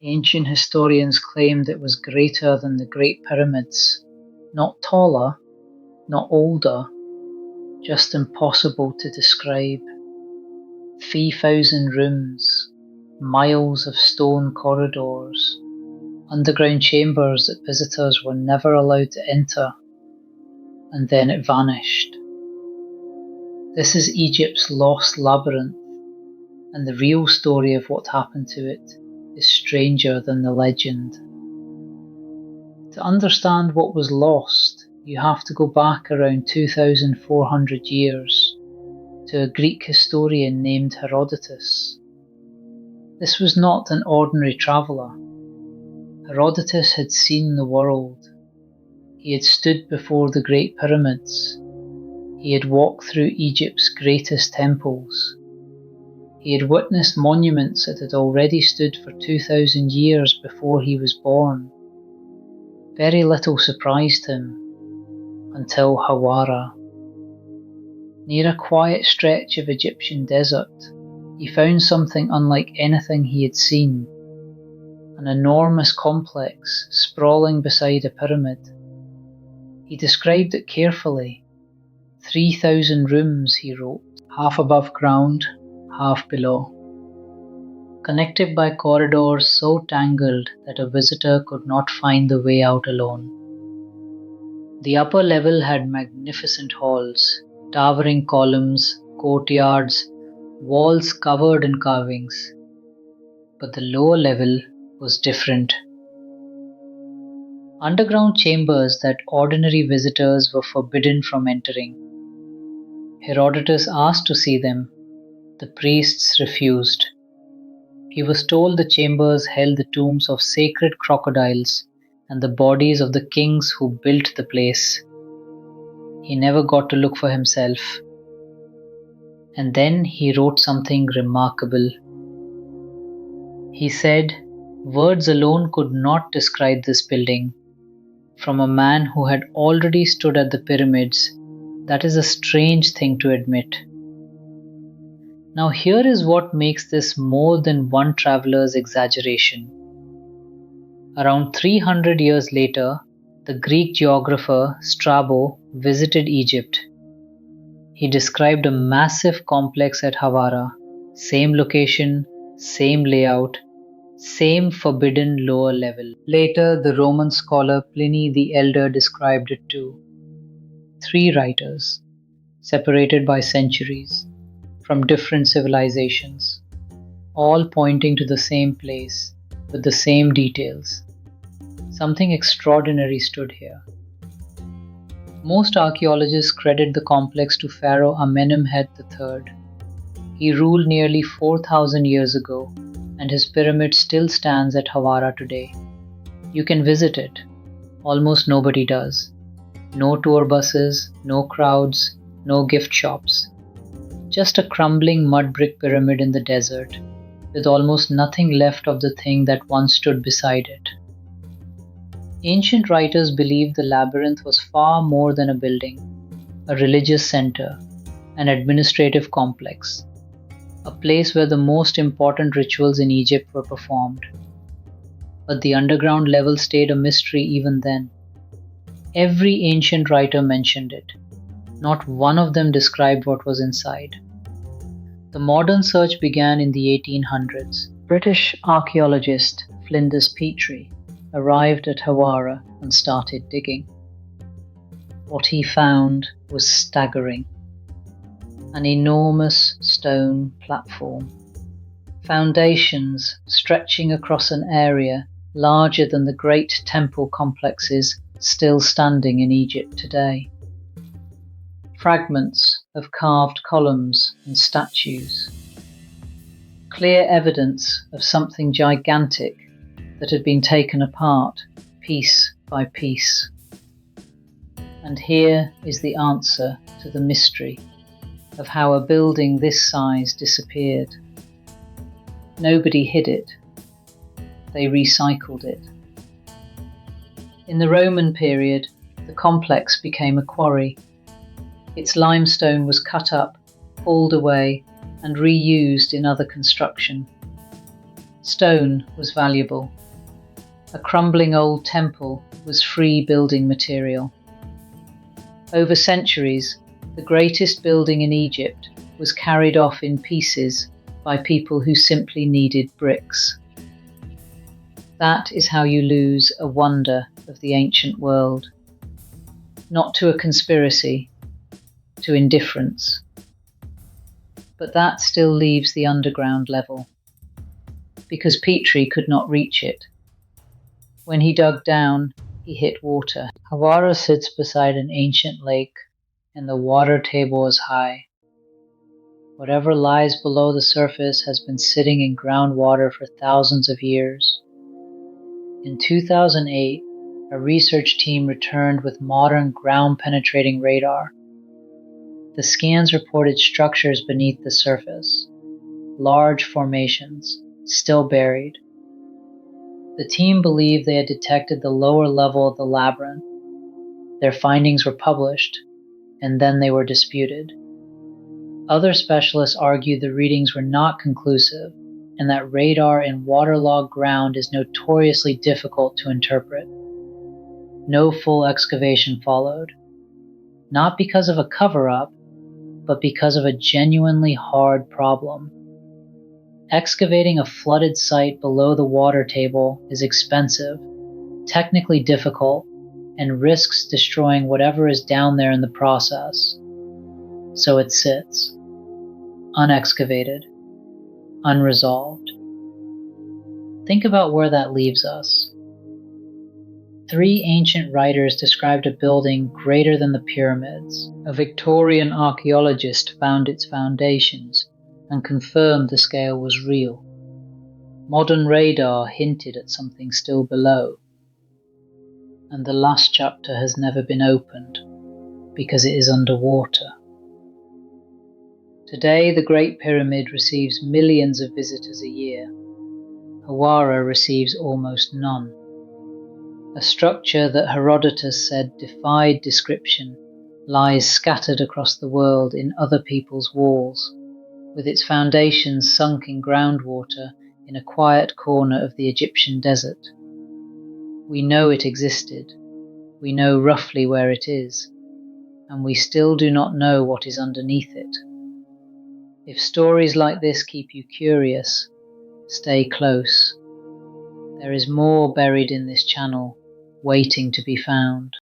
Ancient historians claimed it was greater than the Great Pyramids, not taller, not older, just impossible to describe. 3,000 rooms, miles of stone corridors, underground chambers that visitors were never allowed to enter, and then it vanished. This is Egypt's Lost Labyrinth, and the real story of what happened to it is stranger than the legend. To understand what was lost, you have to go back around 2,400 years to a Greek historian named Herodotus. This was not an ordinary traveller. Herodotus had seen the world. He had stood before the Great Pyramids. He had walked through Egypt's greatest temples. He had witnessed monuments that had already stood for 2,000 years before he was born. Very little surprised him, until Hawara. Near a quiet stretch of Egyptian desert, he found something unlike anything he had seen. An enormous complex sprawling beside a pyramid. He described it carefully. 3,000 rooms, he wrote, half above ground, half below, connected by corridors so tangled that a visitor could not find the way out alone. The upper level had magnificent halls, towering columns, courtyards, walls covered in carvings. But the lower level was different. Underground chambers that ordinary visitors were forbidden from entering. Herodotus asked to see them. The priests refused. He was told the chambers held the tombs of sacred crocodiles and the bodies of the kings who built the place. He never got to look for himself. And then he wrote something remarkable. He said, "Words alone could not describe this building. From a man who had already stood at the pyramids, that is a strange thing to admit." Now here is what makes this more than one traveler's exaggeration. Around 300 years later, the Greek geographer Strabo visited Egypt. He described a massive complex at Hawara, same location, same layout, same forbidden lower level. Later, the Roman scholar Pliny the Elder described it too. 3 writers, separated by centuries, from different civilizations, all pointing to the same place, with the same details. Something extraordinary stood here. Most archaeologists credit the complex to Pharaoh Amenemhat III. He ruled nearly 4,000 years ago, and his pyramid still stands at Hawara today. You can visit it. Almost nobody does. No tour buses, no crowds, no gift shops. Just a crumbling mud brick pyramid in the desert, with almost nothing left of the thing that once stood beside it. Ancient writers believed the labyrinth was far more than a building, a religious center, an administrative complex, a place where the most important rituals in Egypt were performed. But the underground level stayed a mystery even then. Every ancient writer mentioned it. Not one of them described what was inside. The modern search began in the 1800s. British archaeologist Flinders Petrie arrived at Hawara and started digging. What he found was staggering. An enormous stone platform. Foundations stretching across an area larger than the great temple complexes still standing in Egypt today. Fragments of carved columns and statues. Clear evidence of something gigantic that had been taken apart piece by piece. And here is the answer to the mystery of how a building this size disappeared. Nobody hid it. They recycled it. In the Roman period, the complex became a quarry. Its limestone was cut up, hauled away, and reused in other construction. Stone was valuable. A crumbling old temple was free building material. Over centuries, the greatest building in Egypt was carried off in pieces by people who simply needed bricks. That is how you lose a wonder of the ancient world. Not to a conspiracy, to indifference. But that still leaves the underground level, because Petrie could not reach it. When he dug down, he hit water. Hawara sits beside an ancient lake, and the water table is high. Whatever lies below the surface has been sitting in groundwater for thousands of years. In 2008, a research team returned with modern ground-penetrating radar. The scans reported structures beneath the surface, large formations, still buried. The team believed they had detected the lower level of the labyrinth. Their findings were published, and then they were disputed. Other specialists argued the readings were not conclusive, and that radar in waterlogged ground is notoriously difficult to interpret. No full excavation followed, not because of a cover-up, but because of a genuinely hard problem. Excavating a flooded site below the water table is expensive, technically difficult, and risks destroying whatever is down there in the process. So it sits, unexcavated, unresolved. Think about where that leaves us. 3 ancient writers described a building greater than the pyramids. A Victorian archaeologist found its foundations and confirmed the scale was real. Modern radar hinted at something still below. And the last chapter has never been opened because it is underwater. Today, the Great Pyramid receives millions of visitors a year. Hawara receives almost none. A structure that Herodotus said defied description lies scattered across the world in other people's walls, with its foundations sunk in groundwater in a quiet corner of the Egyptian desert. We know it existed, we know roughly where it is, and we still do not know what is underneath it. If stories like this keep you curious, stay close. There is more buried in this channel, waiting to be found.